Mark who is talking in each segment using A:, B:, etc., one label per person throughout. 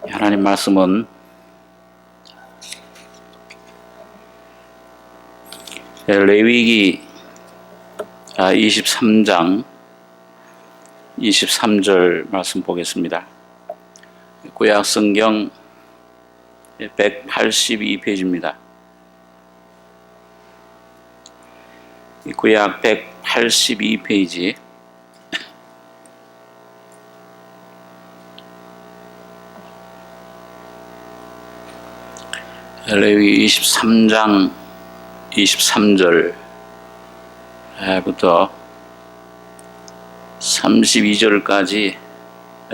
A: 하나님 말씀은 레위기 23장 23절 말씀 보겠습니다. 구약 성경 182페이지입니다. 구약 182페이지 레위기 23장 23절부터 32절까지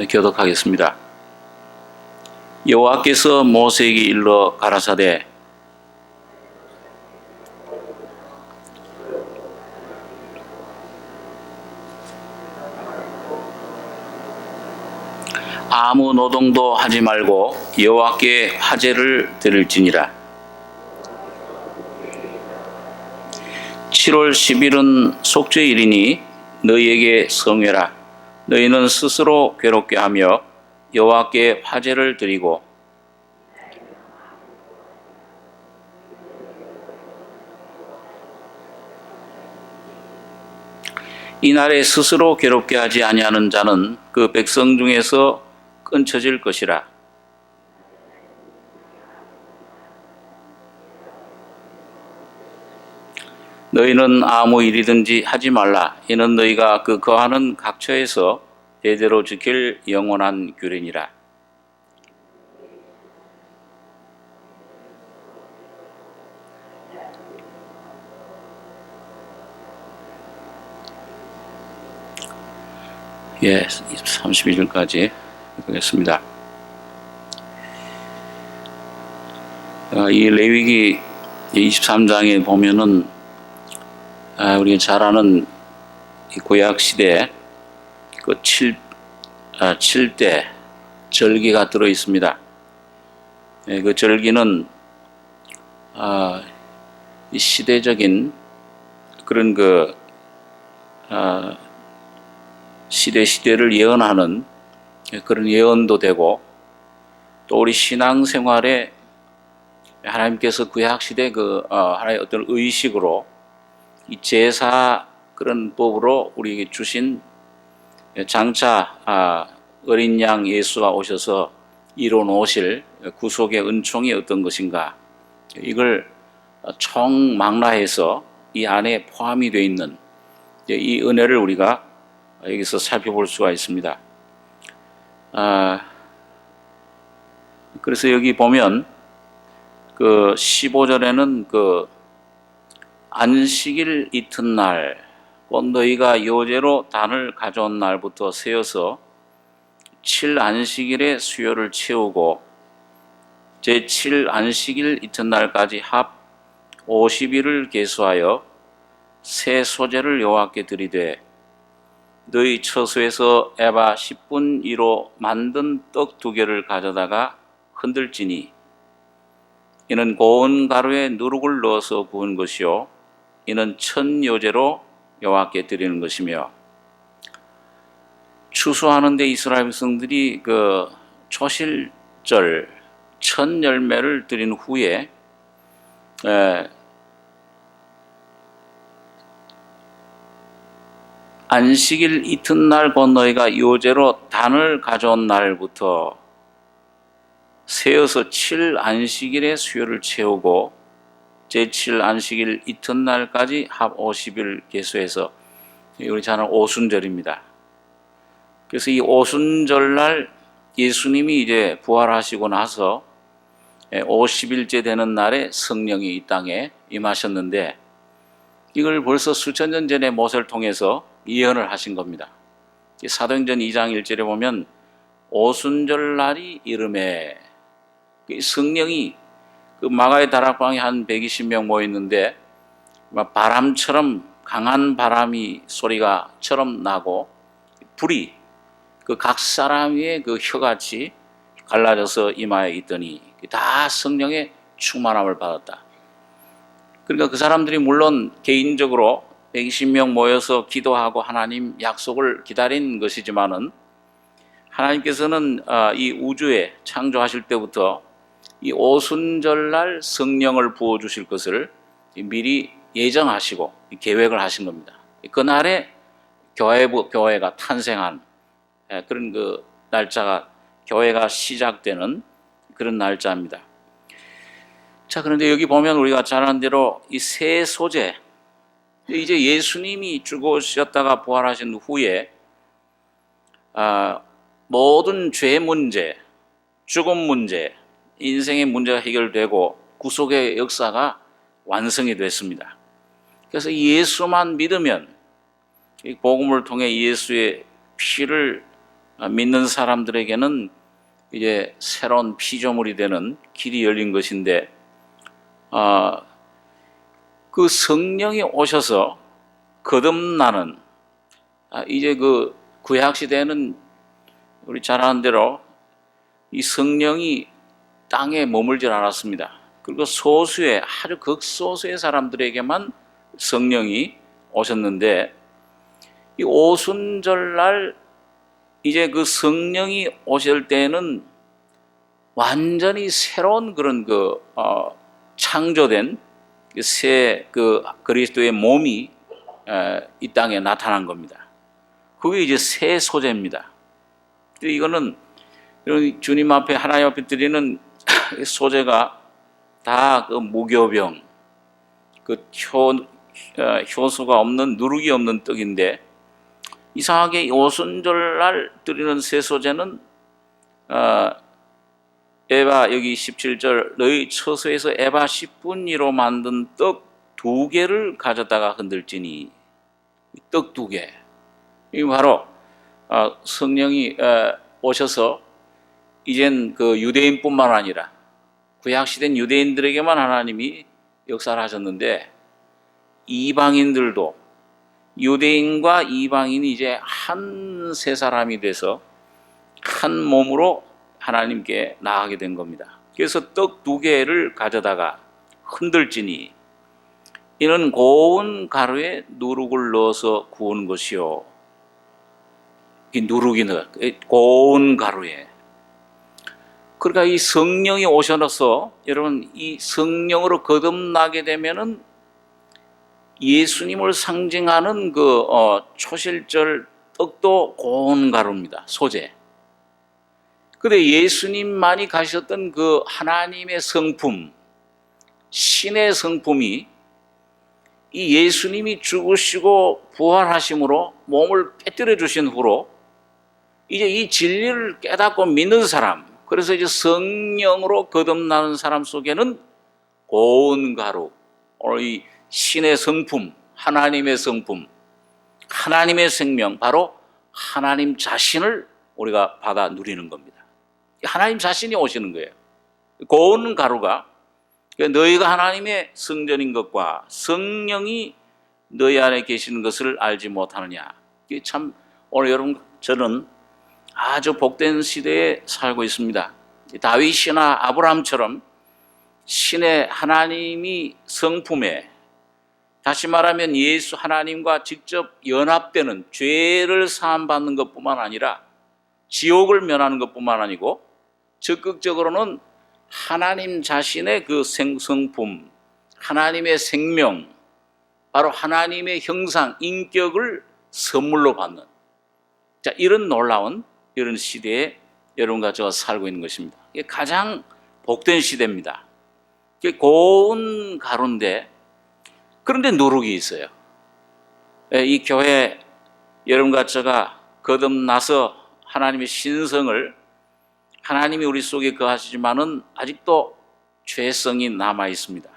A: 교독하겠습니다. 여호와께서 모세에게 일러 가라사대 아무 노동도 하지 말고 여호와께 화제를 드릴지니라. 7월 10일은 속죄일이니 너희에게 성회라. 너희는 스스로 괴롭게 하며 여호와께 화제를 드리고 이날에 스스로 괴롭게 하지 아니하는 자는 그 백성 중에서 끊쳐질 것이라. 너희는 아무 일이든지 하지 말라. 이는 너희가 그 거하는 각처에서 대대로 지킬 영원한 규례니라. 예, 32절까지 보겠습니다. 이 레위기 23장에 보면은 우리가 잘 아는 이 구약 시대 그 7대 절기가 들어 있습니다. 그 절기는 이 시대적인 그런 시대를 예언하는 그런 예언도 되고, 또 우리 신앙생활에 하나님께서 구약 시대 하나의 어떤 의식으로 이 제사 그런 법으로 우리에게 주신 장차 어린 양 예수가 오셔서 이뤄 놓으실 구속의 은총이 어떤 것인가, 이걸 총망라해서 이 안에 포함이 되어 있는 이 은혜를 우리가 여기서 살펴볼 수가 있습니다. 그래서 여기 보면 그 15절에는 그 안식일 이튿날 곧 너희가 요제로 단을 가져온 날부터 세어서 7안식일의 수요를 채우고 제7 안식일 이튿날까지 합 50일을 계수하여 새 소제를 여호와께 드리되 너희 처소에서 에바 10분 1호 만든 떡 2개를 가져다가 흔들지니 이는 고운 가루에 누룩을 넣어서 구운 것이요 이는 천요제로 여호와께 드리는 것이며, 추수하는데 이스라엘 백성들이 그 초실절 첫 열매를 드린 후에 안식일 이튿날 곧 너희가 요제로 단을 가져온 날부터 세어서 7안식일의 수요를 채우고 제7안식일 이튿날까지 합 50일 계수해서 우리 잘 아는 오순절입니다. 그래서 이 오순절날 예수님이 이제 부활하시고 나서 50일째 되는 날에 성령이 이 땅에 임하셨는데, 이걸 벌써 수천 년 전에 모세를 통해서 예언을 하신 겁니다. 사도행전 2장 1절에 보면 오순절 날이 이름에 성령이 그 마가의 다락방에 한 120명 모였는데 바람처럼 강한 바람이 소리가처럼 나고 불이 그 각 사람 위에 그 혀같이 갈라져서 이마에 있더니 다 성령의 충만함을 받았다. 그러니까 그 사람들이 물론 개인적으로 120명 모여서 기도하고 하나님 약속을 기다린 것이지만은 하나님께서는 이 우주에 창조하실 때부터 이 오순절날 성령을 부어주실 것을 미리 예정하시고 계획을 하신 겁니다. 그날에 교회가 탄생한 그런 그 날짜가, 교회가 시작되는 그런 날짜입니다. 자, 그런데 여기 보면 우리가 잘 아는 대로 이 새 소재, 이제 예수님이 죽으셨다가 부활하신 후에 모든 죄 문제, 죽음 문제, 인생의 문제가 해결되고 구속의 역사가 완성이 됐습니다. 그래서 예수만 믿으면, 이 복음을 통해 예수의 피를 믿는 사람들에게는 이제 새로운 피조물이 되는 길이 열린 것인데, 그 성령이 오셔서 거듭나는, 이제 그 구약 시대에는 우리 잘 아는 대로 이 성령이 땅에 머물질 않았습니다. 그리고 소수의, 아주 극소수의 사람들에게만 성령이 오셨는데, 이 오순절날 이제 그 성령이 오실 때는 완전히 새로운 그런 창조된 새 그리스도의 몸이 이 땅에 나타난 겁니다. 그게 이제 새 소재입니다. 이거는 주님 앞에, 하나님 앞에 드리는 소재가 다 그 무교병, 그 효소가 없는, 누룩이 없는 떡인데, 이상하게 오순절날 드리는 새 소재는 에바, 여기 17절, 너희 처소에서 에바 10분위로 만든 떡 2개를 가져다가 흔들지니, 떡 2개. 이 바로 성령이 오셔서 이젠 그 유대인뿐만 아니라 구약시대는 유대인들에게만 하나님이 역사를 하셨는데, 이방인들도, 유대인과 이방인이 이제 한 세 사람이 돼서 한 몸으로 하나님께 나아가게 된 겁니다. 그래서 떡 2개를 가져다가 흔들지니, 이는 고운 가루에 누룩을 넣어서 구운 것이요. 이 누룩이 고운 가루에. 그러니까 이 성령이 오셔서, 여러분, 이 성령으로 거듭나게 되면은 예수님을 상징하는 그 초실절 떡도 고운 가루입니다. 소재. 근데 예수님만이 가셨던 그 하나님의 성품, 신의 성품이, 이 예수님이 죽으시고 부활하심으로 몸을 깨뜨려 주신 후로 이제 이 진리를 깨닫고 믿는 사람, 그래서 이제 성령으로 거듭나는 사람 속에는 고운 가루, 오늘 이 신의 성품, 하나님의 성품, 하나님의 생명, 바로 하나님 자신을 우리가 받아 누리는 겁니다. 하나님 자신이 오시는 거예요. 고운 가루가, 너희가 하나님의 성전인 것과 성령이 너희 안에 계시는 것을 알지 못하느냐. 이게 참, 오늘 여러분, 저는 아주 복된 시대에 살고 있습니다. 다윗이나 아브라함처럼 신의 하나님이 성품에, 다시 말하면 예수 하나님과 직접 연합되는, 죄를 사함받는 것뿐만 아니라 지옥을 면하는 것뿐만 아니고 적극적으로는 하나님 자신의 그 성품, 하나님의 생명, 바로 하나님의 형상, 인격을 선물로 받는, 자, 이런 놀라운 이런 시대에 여러분과 저가 살고 있는 것입니다. 이게 가장 복된 시대입니다. 이게 고운 가루인데, 그런데 누룩이 있어요. 이 교회 여러분과 저가 거듭나서 하나님의 신성을, 하나님이 우리 속에 거하시지만은 아직도 죄성이 남아 있습니다.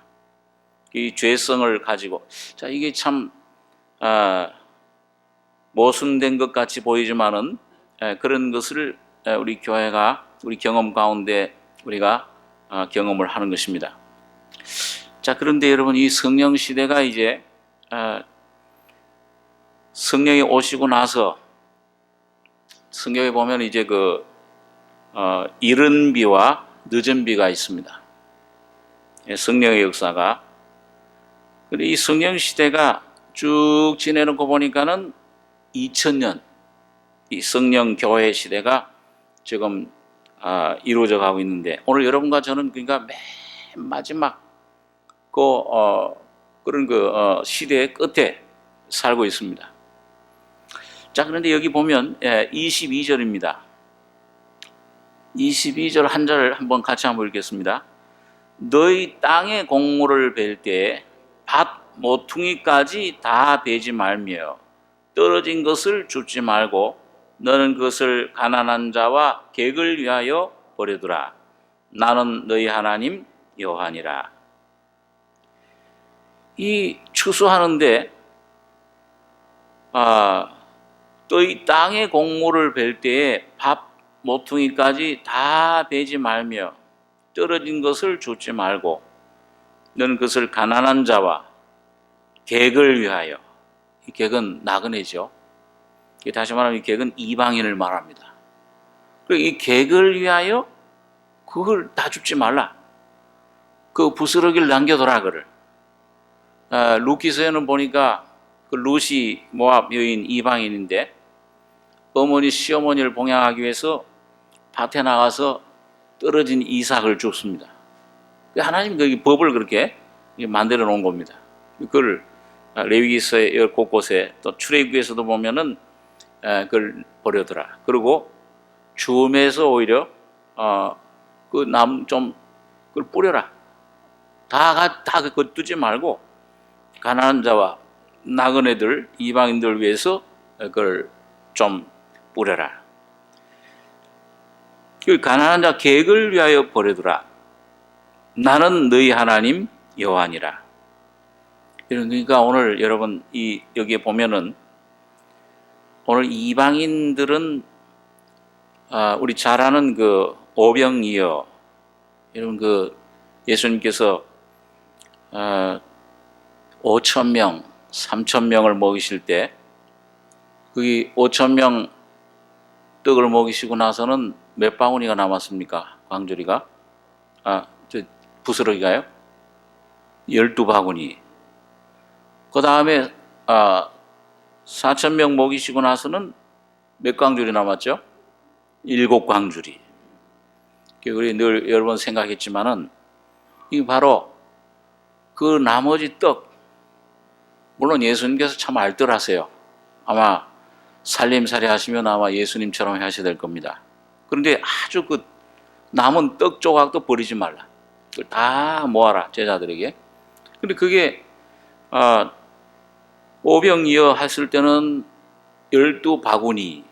A: 이 죄성을 가지고, 자, 이게 참 모순된 것 같이 보이지만은 그런 것을 우리 교회가, 우리 경험 가운데 우리가 경험을 하는 것입니다. 자, 그런데 여러분, 이 성령 시대가 이제 성령이 오시고 나서, 성경에 보면 이제 이른 비와 늦은 비가 있습니다. 성령의 역사가. 근데 이 성령 시대가 쭉 지내놓고 보니까는 2000년, 이 성령 교회 시대가 지금 이루어져 가고 있는데, 오늘 여러분과 저는 그러니까 맨 마지막 그런 시대의 끝에 살고 있습니다. 자, 그런데 여기 보면 22절입니다. 22절 한 절 한번 같이 한번 읽겠습니다. 너희 땅의 곡물을 벨 때에 밭 모퉁이까지 다 베지 말며 떨어진 것을 줍지 말고 너는 그것을 가난한 자와 객을 위하여 버려두라. 나는 너희 하나님 여호와니라. 이 추수하는데 너희 땅의 곡물을 벨 때에 밥 모퉁이까지 다 베지 말며 떨어진 것을 줍지 말고 너는 그것을 가난한 자와 객을 위하여. 이 객은 나그네죠. 다시 말하면 이 객은 이방인을 말합니다. 그리고 이 객을 위하여 그걸 다 줍지 말라. 그 부스러기를 남겨둬라 그를. 룻기서에는 보니까 그 룻이 모압 여인 이방인인데 어머니 시어머니를 봉양하기 위해서 밭에 나가서 떨어진 이삭을 줍습니다. 하나님 그 법을 그렇게 만들어 놓은 겁니다. 그걸 레위기서의 곳곳에 또 출애굽기에서도 보면은 그걸 버려두라. 그리고 줌에서 오히려 그 남 좀 그걸 뿌려라. 다 그거 두지 말고 가난한 자와 나그네들 이방인들 위해서 그걸 좀 뿌려라. 그 가난한 자 객을 위하여 버려두라. 나는 너희 하나님 여호와니라. 그러니까 오늘 여러분 여기에 보면은 오늘 이방인들은 우리 잘 아는 그 오병이어, 여러분 그 예수님께서 5,000명, 3,000명을 먹이실 때 거기 5,000명 떡을 먹이시고 나서는 몇 바구니가 남았습니까? 광주리가? 부스러기가요? 12바구니. 그 다음에 4,000명 먹이시고 나서는 몇 광주리 남았죠? 7광주리. 우리 늘 여러 번 생각했지만은 이게 바로 그 나머지 떡, 물론 예수님께서 참 알뜰하세요. 아마 살림살이 하시면 아마 예수님처럼 하셔야 될 겁니다. 그런데 아주 그 남은 떡 조각도 버리지 말라. 그걸 다 모아라, 제자들에게. 근데 그게 오병이어 했을 때는 12바구니.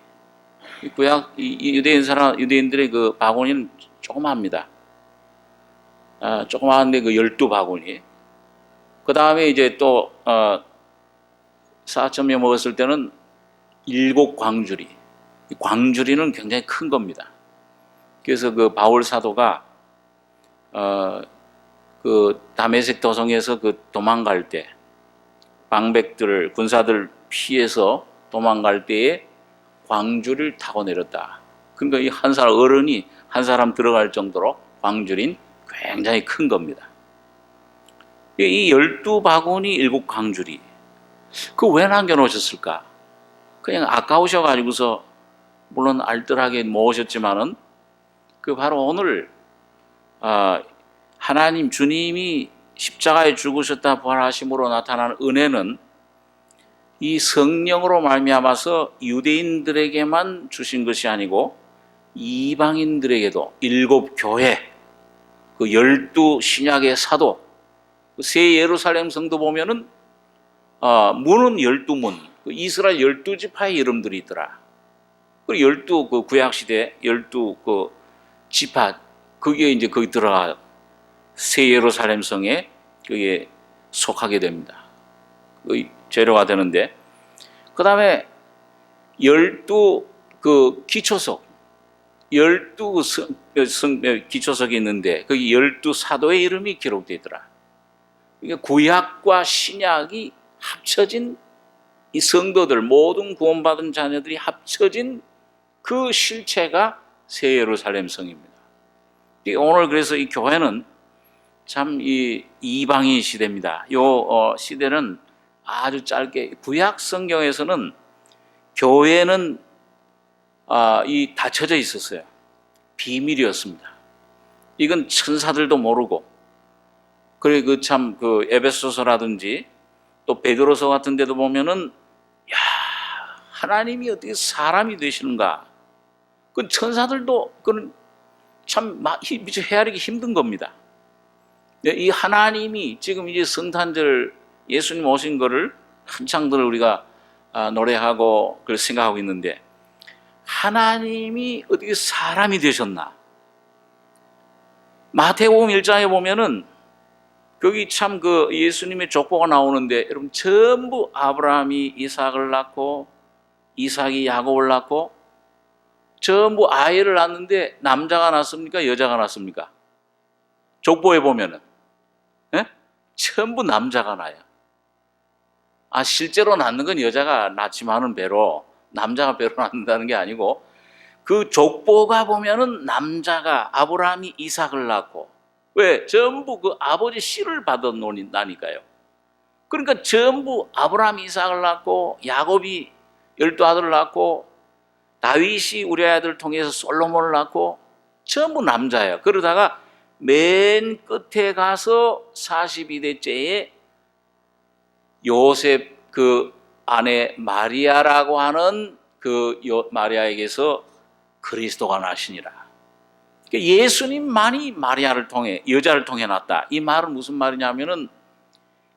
A: 유대인들의 그 바구니는 조그마합니다. 조그마한데 그 12바구니. 그 다음에 이제 또 4,000명 먹었을 때는 7광주리. 광주리는 굉장히 큰 겁니다. 그래서 그 바울 사도가 그 다메섹 도성에서 그 도망갈 때 방백들 군사들 피해서 도망갈 때에 광주리를 타고 내렸다. 그러니까 이 한 사람 어른이 한 사람 들어갈 정도로 광주리는 굉장히 큰 겁니다. 이 12바구니 7광주리. 그거 왜 남겨놓으셨을까? 그냥 아까우셔가지고서 물론 알뜰하게 모으셨지만은 그 바로 오늘 하나님 주님이 십자가에 죽으셨다 부활하심으로 나타나는 은혜는 이 성령으로 말미암아서 유대인들에게만 주신 것이 아니고 이방인들에게도 7교회, 그 12신약의 사도, 새 예루살렘 성도 보면은 문은 12문, 그 이스라엘 12지파의 이름들이 있더라. 그리고 12 그 구약 시대 12 그 지파, 그게 이제 거기 들어가 새 예루살렘 성에 그게 속하게 됩니다. 그 재료가 되는데, 그 다음에 12 그 기초석, 12 기초석이 있는데 거기 12사도의 이름이 기록되어 있더라. 그러니까 구약과 신약이 합쳐진 이 성도들, 모든 구원받은 자녀들이 합쳐진 그 실체가 새 예루살렘 성입니다. 오늘 그래서 이 교회는 참 이 이방인 시대입니다. 요 시대는 아주 짧게, 구약 성경에서는 교회는 이 닫혀져 있었어요. 비밀이었습니다. 이건 천사들도 모르고, 그래 그 에베소서라든지 또 베드로서 같은 데도 보면은 야, 하나님이 어떻게 사람이 되시는가? 그 천사들도 그건 참 미처 헤아리기 힘든 겁니다. 이 하나님이 지금 이제 성탄절 예수님 오신 거를 한창들 우리가 노래하고 그걸 생각하고 있는데, 하나님이 어떻게 사람이 되셨나? 마태복음 1장에 보면은 거기 참 그 예수님의 족보가 나오는데, 여러분 전부 아브라함이 이삭을 낳고 이삭이 야곱을 낳고 전부 아이를 낳는데 남자가 낳습니까? 여자가 낳습니까? 족보에 보면은 전부 남자가 낳아요. 실제로 낳는 건 여자가 낳지만은 배로, 남자가 배로 낳는다는 게 아니고, 그 족보가 보면은 남자가 아브라함이 이삭을 낳고, 왜? 전부 그 아버지 씨를 받아놓으니까요. 그러니까 전부 아브라함이 이삭을 낳고, 야곱이 12아들을 낳고, 다윗이 우리 아들 통해서 솔로몬을 낳고, 전부 남자예요. 그러다가 맨 끝에 가서 42대째에 요셉 그 아내 마리아라고 하는 그 마리아에게서 그리스도가 나시니라. 예수님만이 마리아를 통해, 여자를 통해 났다. 이 말은 무슨 말이냐면은,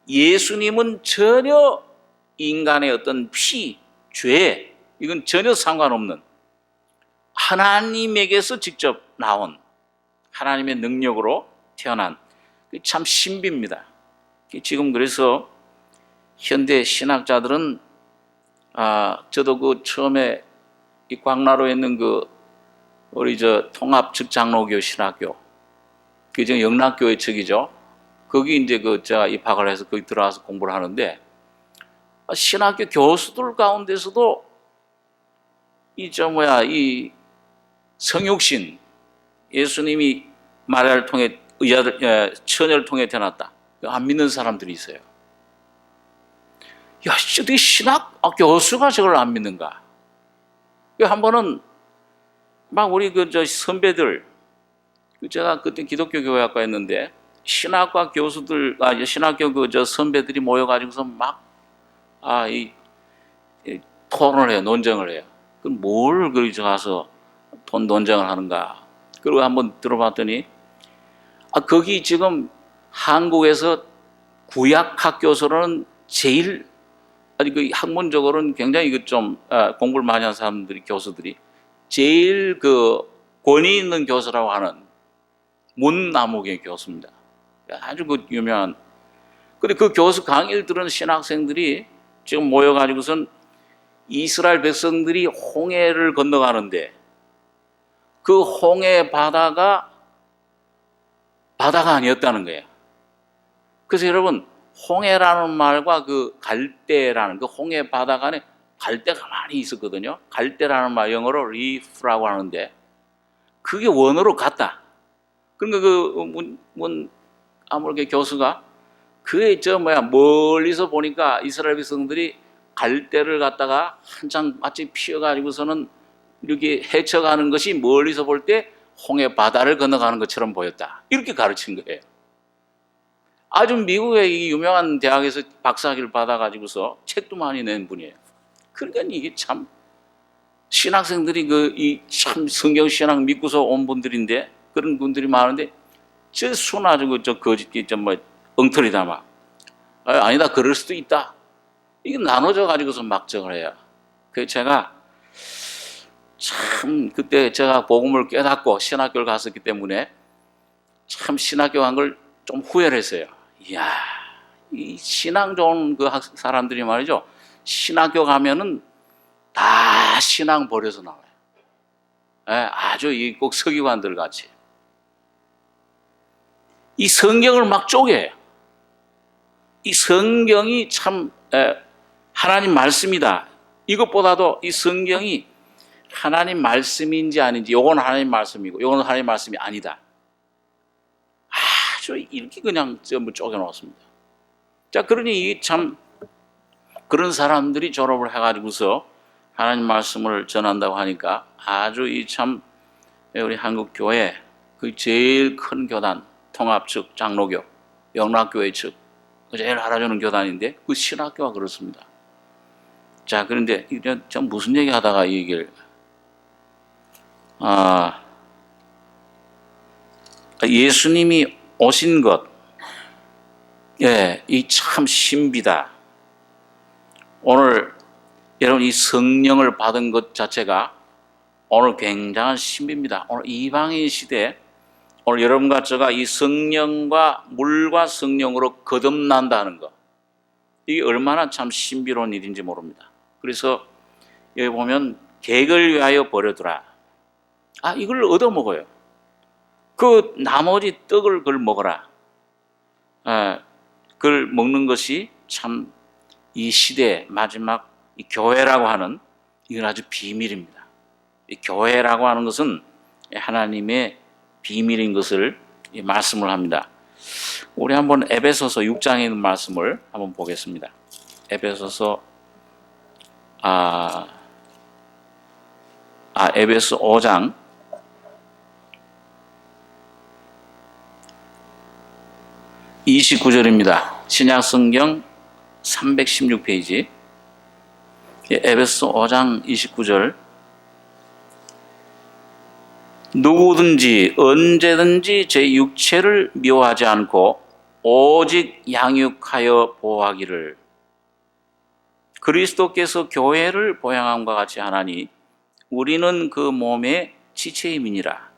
A: 예수님은 전혀 인간의 어떤 죄, 이건 전혀 상관없는 하나님에게서 직접 나온, 하나님의 능력으로 태어난, 참 신비입니다. 지금 그래서 현대 신학자들은, 저도 그 처음에 이 광나루에 있는 우리 통합 즉장로교 신학교, 그게 영락교의 측이죠. 거기 이제 제가 입학을 해서 거기 들어가서 공부를 하는데, 신학교 교수들 가운데서도 이 성육신, 예수님이 마리아를 통해 처녀를 통해 태어났다, 안 믿는 사람들이 있어요. 야, 어떻게 신학 교수가 저걸 안 믿는가? 한 번은 막 우리 선배들, 제가 그때 기독교 교회학과였는데 신학과 교수들, 신학교 선배들이 모여가지고서 막 토론을 해요, 논쟁을 해요. 그럼 뭘 거기서 가서 논쟁을 하는가? 그리고 한번 들어봤더니, 거기 지금 한국에서 구약학 교수로는 제일, 그 학문적으로는 굉장히 공부를 많이 한 사람들이, 교수들이 제일 권위 있는 교수라고 하는 문나무계 교수입니다. 아주 유명한. 근데 그 교수 강의를 들은 신학생들이 지금 모여가지고선 이스라엘 백성들이 홍해를 건너가는데, 그 홍해 바다가 아니었다는 거예요. 그래서 여러분, 홍해라는 말과 갈대라는 홍해 바다 간에 갈대가 많이 있었거든요. 갈대라는 말 영어로 리프라고 하는데, 그게 원어로 같다. 그러니까 아무렇게 교수가 멀리서 보니까 이스라엘 백성들이 갈대를 갖다가 한창 마치 피어가지고서는 이렇게 헤쳐가는 것이 멀리서 볼 때 홍해 바다를 건너가는 것처럼 보였다. 이렇게 가르친 거예요. 아주 미국의 이 유명한 대학에서 박사학위를 받아가지고서 책도 많이 낸 분이에요. 그러니까 이게 참 신학생들이 참 성경 신학 믿고서 온 분들인데, 그런 분들이 많은데 저 순아주 거짓 엉터리다 막. 아니다, 그럴 수도 있다. 이게 나눠져 가지고서 막정을 해요. 그래서 제가 참 그때 제가 복음을 깨닫고 신학교를 갔었기 때문에 참 신학교 간 걸 좀 후회를 했어요. 이야, 이 신앙 좋은 사람들이 말이죠, 신학교 가면은 다 신앙 버려서 나와요. 아주 꼭 서기관들 같이 이 성경을 막 쪼개요. 이 성경이 참 하나님 말씀이다. 이것보다도 이 성경이 하나님 말씀인지 아닌지, 요건 하나님 말씀이고 요건 하나님 말씀이 아니다. 아주 이렇게 그냥 전부 쪼개놓았습니다. 자, 그러니 참 그런 사람들이 졸업을 해가지고서 하나님 말씀을 전한다고 하니까 아주 참 우리 한국 교회 그 제일 큰 교단, 통합 측, 장로교, 영락교회 측, 제일 알아주는 교단인데 그 신학교가 그렇습니다. 자, 그런데 이제 참 무슨 얘기 하다가 이 얘기를 예수님이 오신 것, 이 참 신비다. 오늘 여러분 이 성령을 받은 것 자체가 오늘 굉장한 신비입니다. 오늘 이방인 시대, 오늘 여러분과 제가 이 성령과 물과 성령으로 거듭난다는 것, 이게 얼마나 참 신비로운 일인지 모릅니다. 그래서 여기 보면 객을 위하여 버려두라. 이걸 얻어먹어요. 그 나머지 떡을 그걸 먹어라. 그걸 먹는 것이 참 이 시대의 마지막 이 교회라고 하는 이건 아주 비밀입니다. 이 교회라고 하는 것은 하나님의 비밀인 것을 말씀을 합니다. 우리 한번 에베소서 6장에 있는 말씀을 한번 보겠습니다. 에베소서 에베소 5장 29절입니다. 신약성경 316페이지 에베소 5장 29절 누구든지 언제든지 제 육체를 미워하지 않고 오직 양육하여 보호하기를 그리스도께서 교회를 보양함과 같이 하나니 우리는 그 몸의 지체임이니라.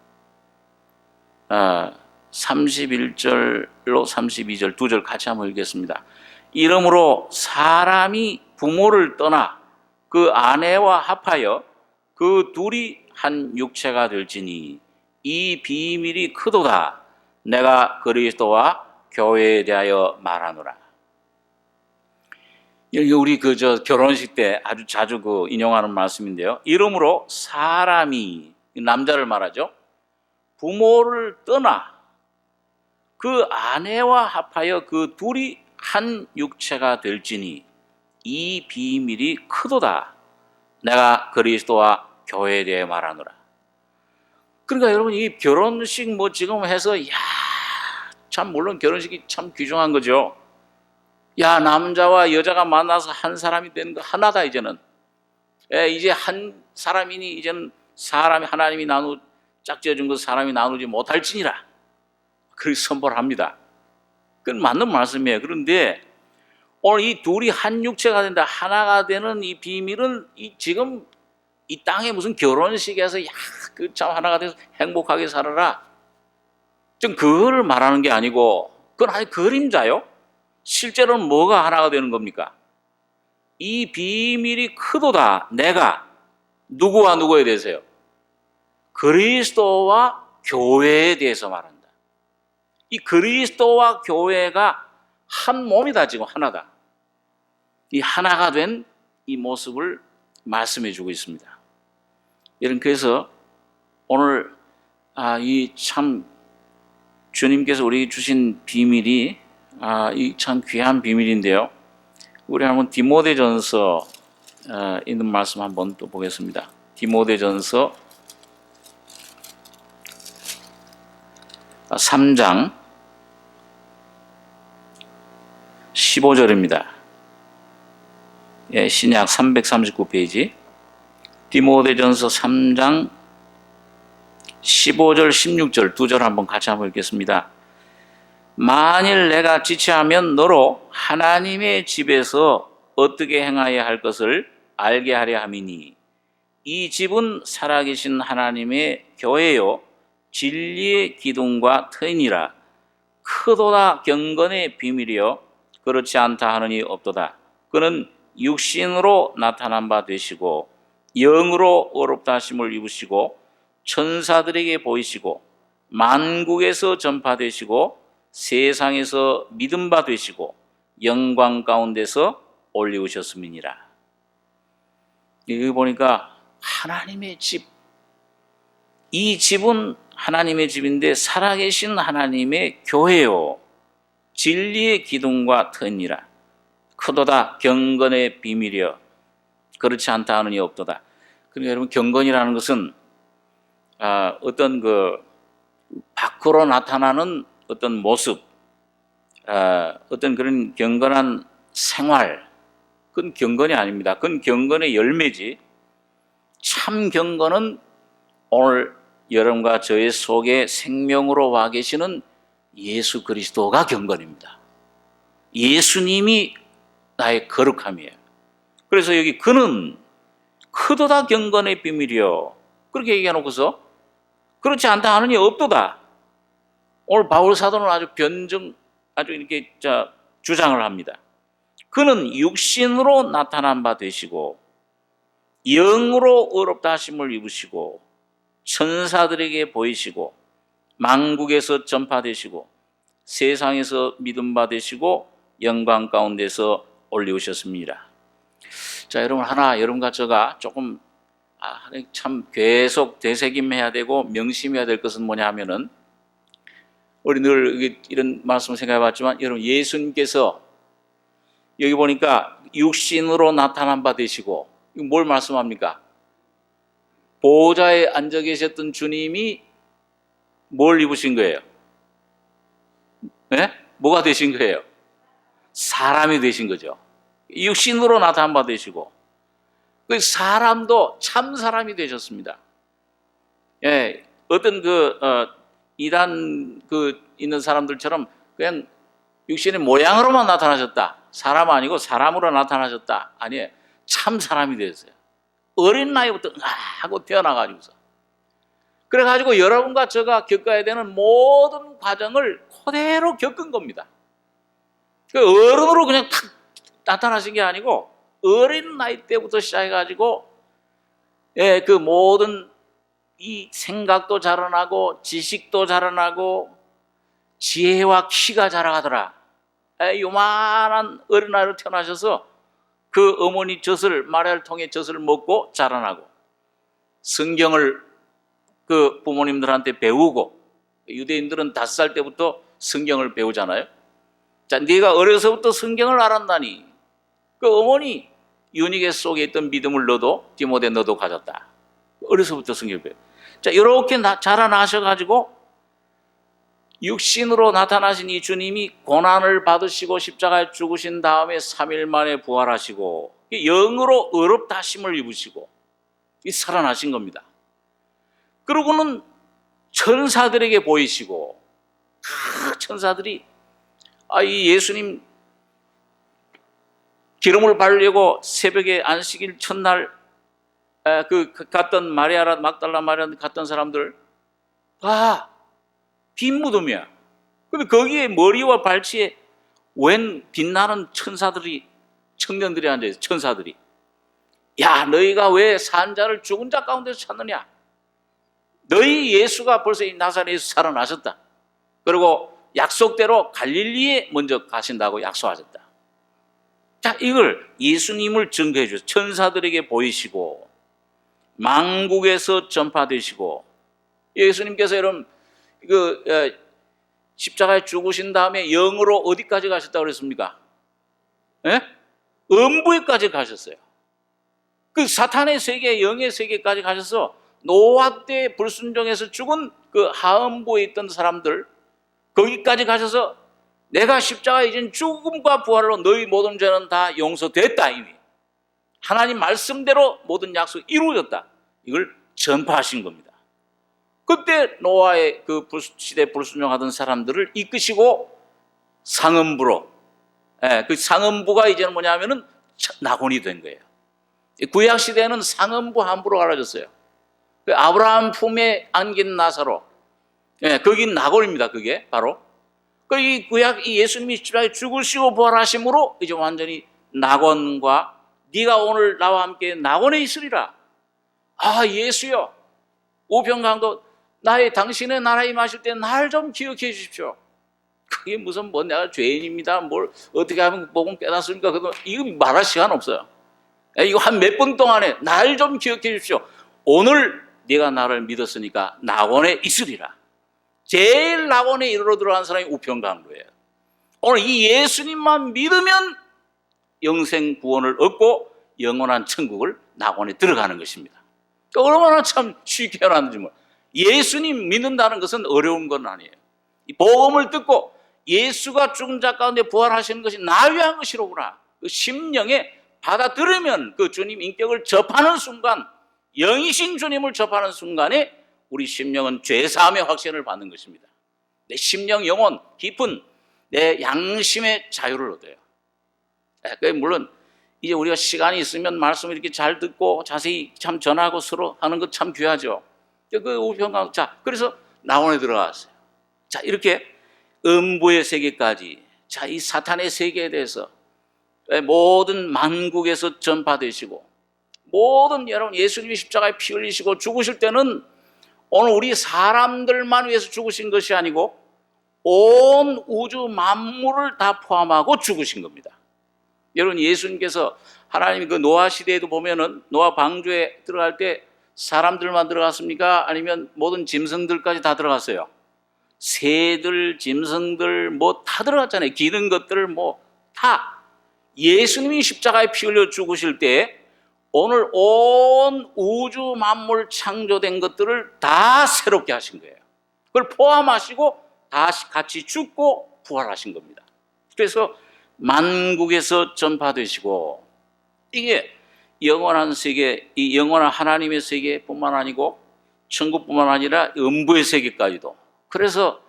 A: 31절로 32절 두 절 같이 한번 읽겠습니다. 이러므로 사람이 부모를 떠나 그 아내와 합하여 그 둘이 한 육체가 될지니 이 비밀이 크도다. 내가 그리스도와 교회에 대하여 말하노라. 여기 우리 결혼식 때 아주 자주 인용하는 말씀인데요. 이러므로 사람이 남자를 말하죠. 부모를 떠나 그 아내와 합하여 그 둘이 한 육체가 될지니 이 비밀이 크도다. 내가 그리스도와 교회에 대해 말하노라. 그러니까 여러분 이 결혼식 지금 해서 참 물론 결혼식이 참 귀중한 거죠. 남자와 여자가 만나서 한 사람이 되는 거 하나다 이제는. 이제 한 사람이니 이제는 사람이 하나님이 짝지어준 것 사람이 나누지 못할지니라. 그렇게 선포를 합니다. 그건 맞는 말씀이에요. 그런데 오늘 이 둘이 한 육체가 된다, 하나가 되는 이 비밀은 지금 이 땅에 무슨 결혼식에서 참 하나가 돼서 행복하게 살아라. 좀 그거를 말하는 게 아니고 그건 아니 그림자요. 실제로는 뭐가 하나가 되는 겁니까? 이 비밀이 크도다. 내가 누구와 누구에 대해서요? 그리스도와 교회에 대해서 말한다. 이 그리스도와 교회가 한 몸이다. 지금 하나다. 이 하나가 된 이 모습을 말씀해 주고 있습니다. 여러분 그래서 오늘 이 참 주님께서 우리에게 주신 비밀이 이 참 귀한 비밀인데요. 우리 한번 디모데전서 있는 말씀 한번 또 보겠습니다. 디모데전서 3장 15절입니다. 신약 339페이지 디모데전서 3장 15절 16절 두 절 한번 같이 한번 읽겠습니다. 만일 내가 지체하면 너로 하나님의 집에서 어떻게 행하여야 할 것을 알게 하려 함이니 이 집은 살아계신 하나님의 교회요 진리의 기둥과 터이니라. 크도다 경건의 비밀이요 그렇지 않다 하느니 없도다. 그는 육신으로 나타난 바 되시고 영으로 어렵다 하심을 입으시고 천사들에게 보이시고 만국에서 전파되시고 세상에서 믿음 바 되시고 영광 가운데서 올리우셨음이니라. 여기 보니까 하나님의 집, 이 집은 하나님의 집인데 살아계신 하나님의 교회요 진리의 기둥과 터이니라. 크도다 경건의 비밀이여 그렇지 않다 하느니 없도다. 그러니까 여러분 경건이라는 것은 어떤 그 밖으로 나타나는 어떤 모습, 어떤 그런 경건한 생활, 그건 경건이 아닙니다. 그건 경건의 열매지. 참 경건은 오늘 여러분과 저의 속에 생명으로 와 계시는 예수 그리스도가 경건입니다. 예수님이 나의 거룩함이에요. 그래서 여기 그는 크도다 경건의 비밀이요, 그렇게 얘기해놓고서 그렇지 않다 하느니 없도다. 오늘 바울 사도는 아주 이렇게 주장을 합니다. 그는 육신으로 나타난 바 되시고 영으로 의롭다 하심을 입으시고 천사들에게 보이시고 만국에서 전파되시고 세상에서 믿음 받으시고 영광 가운데서 올리우셨습니다. 자, 여러분, 여러분과 제가 조금 참 계속 되새김해야 되고 명심해야 될 것은 뭐냐 하면은, 우리 늘 이런 말씀을 생각해 봤지만, 여러분, 예수님께서 여기 보니까 육신으로 나타난 바 되시고, 이거 뭘 말씀합니까? 보좌에 앉아 계셨던 주님이 뭘 입으신 거예요? 네? 뭐가 되신 거예요? 사람이 되신 거죠. 육신으로 나타난 바 되시고, 그 사람도 참 사람이 되셨습니다. 예, 어떤 이단 있는 사람들처럼 그냥 육신의 모양으로만 나타나셨다, 사람 아니고 사람으로 나타나셨다, 아니에요. 참 사람이 되셨어요. 어린 나이부터 하고 태어나가지고서. 그래가지고 여러분과 제가 겪어야 되는 모든 과정을 그대로 겪은 겁니다. 어른으로 그냥 탁 나타나신 게 아니고 어린 나이 때부터 시작해가지고, 그 모든 이 생각도 자라나고 지식도 자라나고 지혜와 키가 자라가더라. 요만한 어린아이로 태어나셔서 그 어머니 젖을, 마리아를 통해 젖을 먹고 자라나고, 성경을 그 부모님들한테 배우고, 유대인들은 5살 때부터 성경을 배우잖아요. 자, 네가 어려서부터 성경을 알았다니, 그 어머니 유니게 속에 있던 믿음을 너도, 디모데 너도 가졌다. 어려서부터 성경을 배워. 자, 이렇게 자라나셔가지고 육신으로 나타나신 이 주님이 고난을 받으시고 십자가에 죽으신 다음에 3일 만에 부활하시고 영으로 의롭다 하심을 입으시고 살아나신 겁니다. 그러고는 천사들에게 보이시고, 천사들이 이 예수님 기름을 바르려고 새벽에 안식일 첫날 갔던 막달라 마리아 갔던 사람들, 빈 무덤이야. 근데 거기에 머리와 발치에 웬 빛나는 청년들이 앉아있어. 천사들이. 야, 너희가 왜 산 자를 죽은 자 가운데서 찾느냐? 너희 예수가 벌써 이 나사렛에서 살아나셨다. 그리고 약속대로 갈릴리에 먼저 가신다고 약속하셨다. 자, 이걸 예수님을 증거해 주셔서 천사들에게 보이시고 만국에서 전파되시고, 예수님께서 여러분 십자가에 죽으신 다음에 영으로 어디까지 가셨다고 그랬습니까? 예? 음부에까지 가셨어요. 그 사탄의 세계, 영의 세계까지 가셔서 노아 때 불순종해서 죽은 그 하음부에 있던 사람들, 거기까지 가셔서 내가 십자가에 이젠 죽음과 부활로 너희 모든 죄는 다 용서됐다. 이미 하나님 말씀대로 모든 약속이 이루어졌다. 이걸 전파하신 겁니다. 그때 노아의 그 시대 불순종하던 사람들을 이끄시고 상음부로, 그 상음부가 이제는 뭐냐면은 낙원이 된 거예요. 구약 시대에는 상음부 함부로 갈라졌어요. 그 아브라함 품에 안긴 나사로, 거기 낙원입니다. 그게 바로 이 구약 이 예수님이 십자가에 죽으시고 부활하심으로 이제 완전히 낙원과, 네가 오늘 나와 함께 낙원에 있으리라. 예수여, 우편강도 당신의 나라에 임하실 때 날 좀 기억해 주십시오. 그게 무슨 내가 죄인입니다, 뭘 어떻게 하면 복음 깨닫습니까? 이거 말할 시간 없어요. 이거 한 몇 분 동안에 날 좀 기억해 주십시오. 오늘 네가 나를 믿었으니까 낙원에 있으리라. 제일 낙원에 이르러 들어간 사람이 우편강도예요. 오늘 이 예수님만 믿으면 영생 구원을 얻고 영원한 천국을 낙원에 들어가는 것입니다. 얼마나 참 쉽게 해놨는지. 예수님 믿는다는 것은 어려운 건 아니에요. 이 복음을 듣고 예수가 죽은 자 가운데 부활하시는 것이 나 위한 것이로구나, 그 심령에 받아들으면 그 주님 인격을 접하는 순간, 영이신 주님을 접하는 순간에 우리 심령은 죄사함의 확신을 받는 것입니다. 내 심령, 영혼, 깊은 내 양심의 자유를 얻어요. 물론 이제 우리가 시간이 있으면 말씀을 이렇게 잘 듣고 자세히 참 전하고 서로 하는 것 참 귀하죠. 그 우편강, 자, 그래서 낙원에 들어갔어요. 자, 이렇게 음부의 세계까지, 자, 이 사탄의 세계에 대해서 모든 만국에서 전파되시고, 모든 여러분 예수님이 십자가에 피 흘리시고 죽으실 때는 오늘 우리 사람들만 위해서 죽으신 것이 아니고 온 우주 만물을 다 포함하고 죽으신 겁니다. 여러분, 예수님께서 하나님이 그 노아 시대에도 보면은 노아 방주에 들어갈 때 사람들만 들어갔습니까? 아니면 모든 짐승들까지 다 들어갔어요? 새들, 짐승들 뭐 다 들어갔잖아요. 기는 것들 뭐 다. 예수님이 십자가에 피 흘려 죽으실 때 오늘 온 우주 만물 창조된 것들을 다 새롭게 하신 거예요. 그걸 포함하시고 다시 같이 죽고 부활하신 겁니다. 그래서 만국에서 전파되시고, 이게 영원한 세계, 이 영원한 하나님의 세계뿐만 아니고 천국뿐만 아니라 음부의 세계까지도. 그래서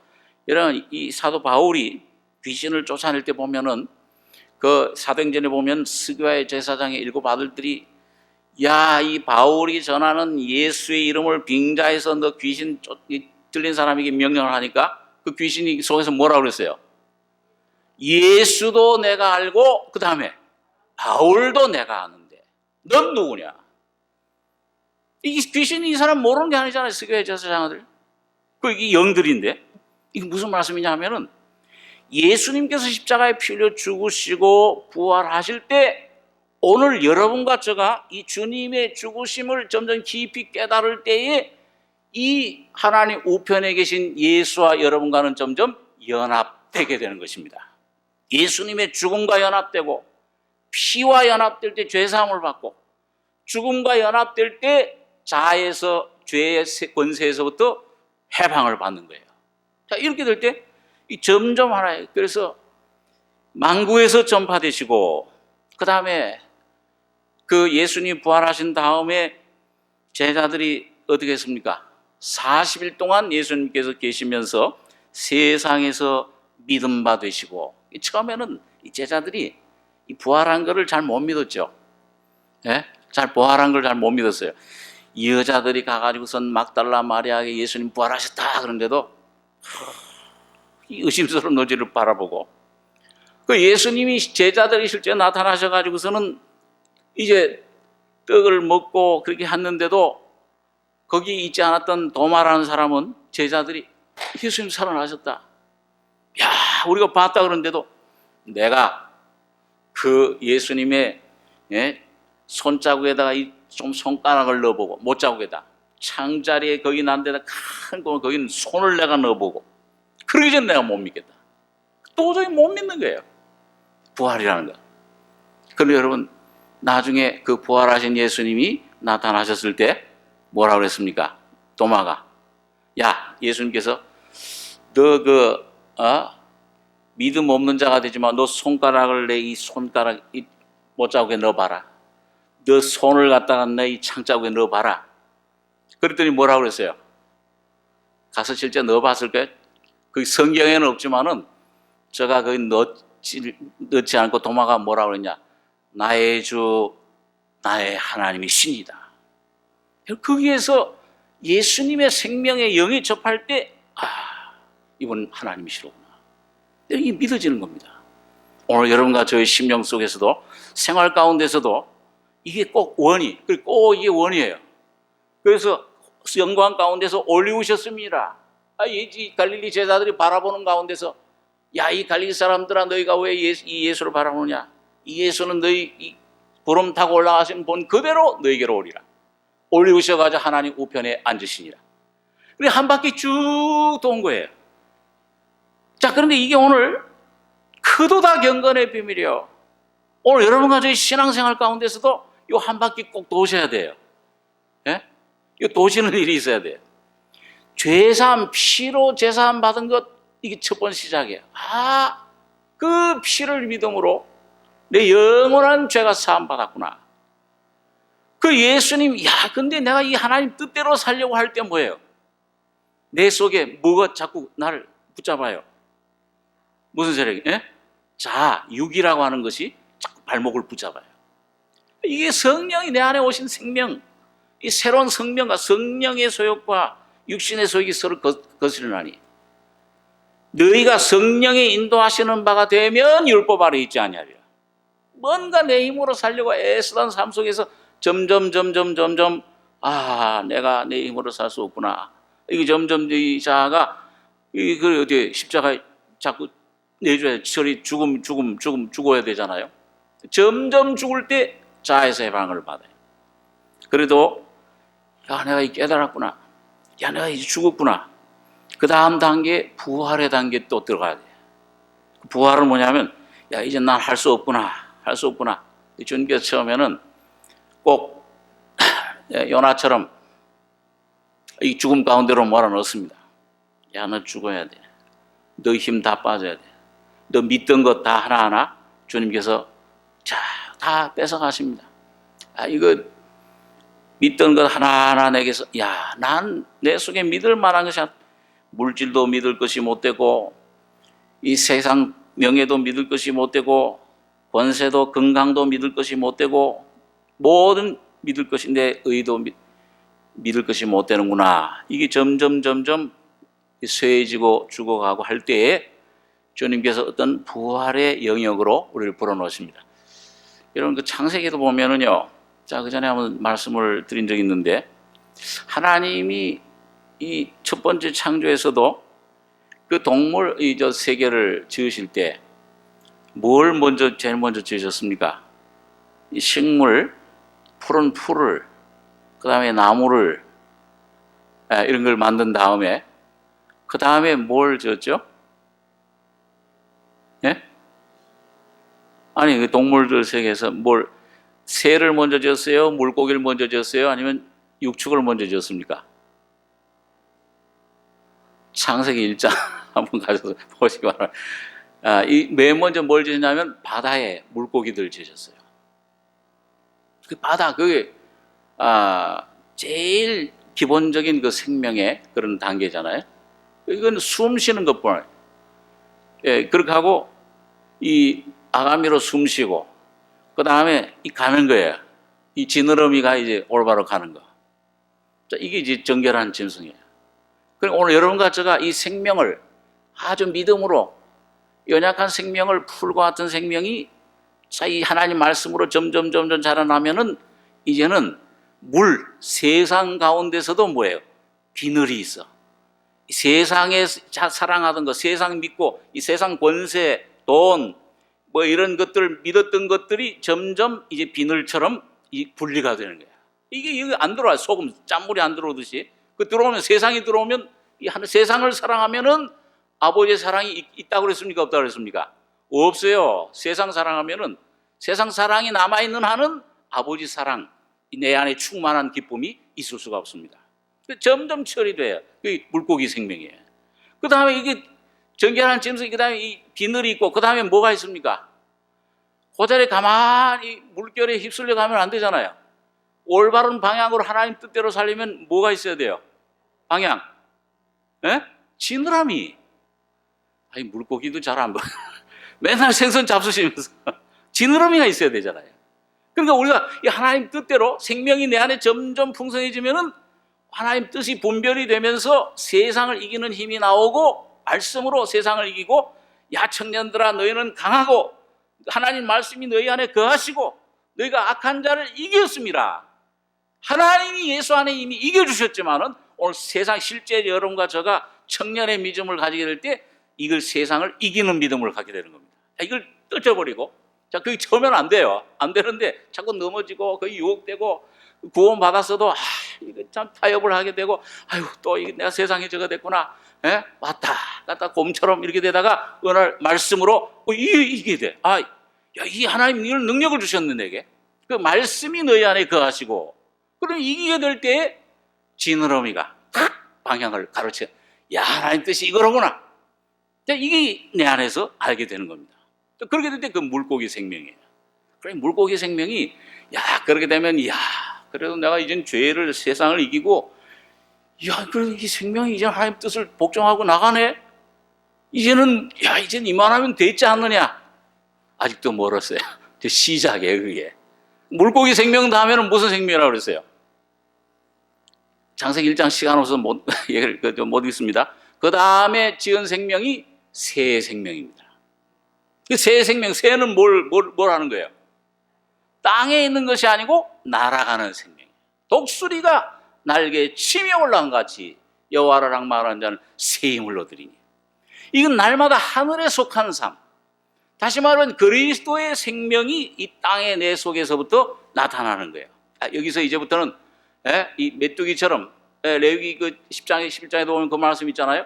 A: 여러분, 이 사도 바울이 귀신을 쫓아낼 때 보면은 그 사도행전에 보면 스가랴 제사장의 7 아들들이, 야, 이 바울이 전하는 예수의 이름을 빙자해서 너 귀신 들린 사람에게 명령을 하니까 그 귀신이 속에서 뭐라고 그랬어요? 예수도 내가 알고 그 다음에 바울도 내가 아는데 넌 누구냐? 이 귀신이 이 사람 모르는 게 아니잖아요. 스가랴 제사장들. 이게 영들인데 이게 무슨 말씀이냐 하면은 예수님께서 십자가에 피 흘려 죽으시고 부활하실 때 오늘 여러분과 제가 이 주님의 죽으심을 점점 깊이 깨달을 때에 이 하나님 우편에 계신 예수와 여러분과는 점점 연합되게 되는 것입니다. 예수님의 죽음과 연합되고 피와 연합될 때 죄사함을 받고, 죽음과 연합될 때 자아에서 죄의 권세에서부터 해방을 받는 거예요. 자, 이렇게 될 때 점점 하나예요. 그래서 만국에서 전파되시고, 그 다음에 그 예수님 부활하신 다음에 제자들이 어떻게 했습니까? 40일 동안 예수님께서 계시면서 세상에서 믿음 바 되시고, 처음에는 이 제자들이 이 부활한 거를 잘 못 믿었죠. 예? 잘 부활한 걸 잘 못 믿었어요. 이 여자들이 가가지고선 막달라 마리아에게 예수님 부활하셨다 그런데도 이 의심스러운 노지를 바라보고, 그 예수님이 제자들이 실제 나타나셔가지고서는 이제 떡을 먹고 그렇게 했는데도 거기 있지 않았던 도마라는 사람은 제자들이 예수님 살아나셨다, 야, 우리가 봤다 그런데도 내가 그 예수님의 손자국에다가 좀 손가락을 넣어보고, 못자국에다 창자리에 거기 난 데다 큰 거 거기는 손을 내가 넣어보고, 그러기 전에 내가 못 믿겠다. 도저히 못 믿는 거예요, 부활이라는 거. 그런데 여러분, 나중에 그 부활하신 예수님이 나타나셨을 때 뭐라고 그랬습니까? 도마가, 야, 예수님께서 너 믿음 없는 자가 되지만 너 손가락을 내 이 손가락 이 못자국에 넣어봐라. 너 손을 갖다가 내 이 창자국에 넣어봐라. 그랬더니 뭐라고 그랬어요? 가서 실제 넣어봤을 거예요. 그 성경에는 없지만은 제가 거기 넣지 않고 도마가 뭐라고 그랬냐? 나의 주, 나의 하나님이 신이다. 거기에서 예수님의 생명의 영이 접할 때, 이분 하나님이시로구나, 이게 믿어지는 겁니다. 오늘 여러분과 저의 심령 속에서도, 생활 가운데서도 이게 꼭 꼭 이게 원이에요. 그래서 영광 가운데서 올리우셨습니다. 이 갈릴리 제자들이 바라보는 가운데서, 야, 이 갈릴리 사람들아, 너희가 왜 이 예수를 바라보느냐? 이 예수는 너희 이 구름 타고 올라가신 본 그대로 너희에게로 오리라. 올리우셔가지고 하나님 우편에 앉으시니라. 그래 한 바퀴 쭉 돈 거예요. 자, 그런데 이게 오늘 크도다 경건의 비밀이요. 오늘 여러분과 저희 신앙생활 가운데서도 이 한 바퀴 꼭 도셔야 돼요. 예? 이 도시는 일이 있어야 돼요. 죄사함, 피로 제사함 받은 것, 이게 첫 번째 시작이에요. 그 피를 믿음으로 내 영원한 죄가 사함 받았구나. 그 예수님, 근데 내가 이 하나님 뜻대로 살려고 할 때 뭐예요? 내 속에 뭐가 자꾸 나를 붙잡아요? 무슨 세력이? 육이라고 하는 것이 자꾸 발목을 붙잡아요. 이게 성령이 내 안에 오신 생명, 이 새로운 성령과 성령의 소욕과 육신의 소욕이 서로 거스르나니 너희가 성령의 인도하시는 바가 되면 율법 아래 있지 아니하리라. 뭔가 내 힘으로 살려고 애쓰던 삶 속에서 점점 내가 내 힘으로 살 수 없구나. 이게 점점 이 자아가 어디 십자가 자꾸 내줘야 저리 죽어야 되잖아요. 점점 죽을 때 자아에서 해방을 받아요. 그래도 내가 깨달았구나. 내가 이제 죽었구나. 그 다음 단계, 부활의 단계 또 들어가야 돼. 부활은 뭐냐면, 이제 난 할 수 없구나. 할 수 없구나. 주님께서 처음에는 꼭 요나처럼 이 죽음 가운데로 몰아넣습니다. 너 죽어야 돼. 너 힘 다 빠져야 돼. 너 믿던 것 다 하나하나 주님께서 다 뺏어가십니다. 이거 믿던 것 하나하나 내게서, 난 내 속에 믿을 만한 것이 물질도 믿을 것이 못 되고, 이 세상 명예도 믿을 것이 못 되고, 권세도 건강도 믿을 것이 못 되고, 모든 믿을 것이 내 의도 믿을 것이 못 되는구나. 이게 점점 쇠해지고 죽어가고 할 때에 주님께서 어떤 부활의 영역으로 우리를 불어넣으십니다. 여러분, 그 창세기도 보면은요, 그 전에 한번 말씀을 드린 적이 있는데, 하나님이 이 첫 번째 창조에서도 그 동물 세계를 지으실 때 뭘 제일 먼저 지으셨습니까? 이 식물, 푸른 풀을, 그 다음에 나무를, 이런 걸 만든 다음에, 그 다음에 뭘 지었죠? 아니, 그 동물들 세계에서 새를 먼저 지었어요? 물고기를 먼저 지었어요? 아니면 육축을 먼저 지었습니까? 창세기 1장 한번 가셔서 보시기 바랍니다. 맨 먼저 뭘 지었냐면 바다에 물고기들 지으셨어요. 그 바다, 그게 제일 기본적인 그 생명의 그런 단계잖아요. 이건 숨 쉬는 것뿐. 그렇게 하고 이 아가미로 숨 쉬고, 그 다음에 가는 거예요. 이 지느러미가 이제 올바로 가는 거. 이게 이제 정결한 짐승이에요. 그럼 오늘 여러분과 제가 이 생명을 아주 믿음으로, 연약한 생명을 풀과 같은 생명이 이 하나님 말씀으로 점점 자라나면은 이제는 세상 가운데서도 뭐예요? 비늘이 있어. 세상에 사랑하던 것, 세상 믿고 이 세상 권세, 돈, 이런 것들 믿었던 것들이 점점 이제 비늘처럼 분리가 되는 거야. 이게 안 들어와요. 소금, 짠물이 안 들어오듯이. 들어오면, 세상이 들어오면, 세상을 사랑하면은 아버지의 사랑이 있다고 그랬습니까? 없다고 그랬습니까? 없어요. 세상 사랑하면은, 세상 사랑이 남아있는 한은 아버지 사랑, 내 안에 충만한 기쁨이 있을 수가 없습니다. 점점 처리돼요. 물고기 생명이에요. 그 다음에 이게 정결한 짐승, 그 다음에 이 비늘이 있고, 그 다음에 뭐가 있습니까? 그 자리에 가만히 물결에 휩쓸려 가면 안 되잖아요. 올바른 방향으로 하나님 뜻대로 살려면 뭐가 있어야 돼요? 방향. 지느러미. 물고기도 잘 안 보여. 맨날 생선 잡수시면서 지느러미가 있어야 되잖아요. 그러니까 우리가 이 하나님 뜻대로 생명이 내 안에 점점 풍성해지면은 하나님 뜻이 분별이 되면서 세상을 이기는 힘이 나오고, 말씀으로 세상을 이기고, 청년들아 너희는 강하고 하나님 말씀이 너희 안에 거하시고 너희가 악한 자를 이겼습니다. 하나님이 예수 안에 이미 이겨주셨지만은 오늘 세상 실제 여러분과 저가 청년의 믿음을 가지게 될 때 이걸 세상을 이기는 믿음을 갖게 되는 겁니다. 이걸 떨쳐버리고, 그게 처음에는 안 돼요. 안 되는데 자꾸 넘어지고 거의 유혹되고, 구원 받았어도 이거 참 타협을 하게 되고, 또 내가 세상에 저가 됐구나. 왔다 갔다 곰처럼 이렇게 되다가 어느 날 말씀으로 이게 돼. 이 하나님 이런 능력을 주셨는데, 내게 그 말씀이 너희 안에 거하시고, 그럼 이기게 될 때에 지느러미가 탁 방향을 가르쳐. 야, 하나님 뜻이 이거로구나. 이게 내 안에서 알게 되는 겁니다. 그렇게 될 때 그 물고기 생명이에요. 그래, 물고기 생명이, 야, 그렇게 되면, 야, 그래도 내가 이젠 죄를, 세상을 이기고, 야, 그래도 이 생명이 이제 하나님 뜻을 복종하고 나가네? 이제는, 야, 이젠 이만하면 됐지 않느냐? 아직도 멀었어요. 시작이에요, 그게. 물고기 생명 다음에는 무슨 생명이라고 그랬어요? 창세기 1장 시간 없어서 못 읽습니다. 그 다음에 지은 생명이 새 생명입니다. 그 새 생명, 새는 뭘 하는 거예요? 땅에 있는 것이 아니고 날아가는 생명. 독수리가 날개에 치며 올라간 같이 여호와를 악마하는 자는 새 힘을 얻으리니. 이건 날마다 하늘에 속한 삶. 다시 말하면 그리스도의 생명이 이 땅의 내 속에서부터 나타나는 거예요. 여기서 이제부터는 이 메뚜기처럼 레위기 그 10장에 11장에도 보면 그 말씀 있잖아요.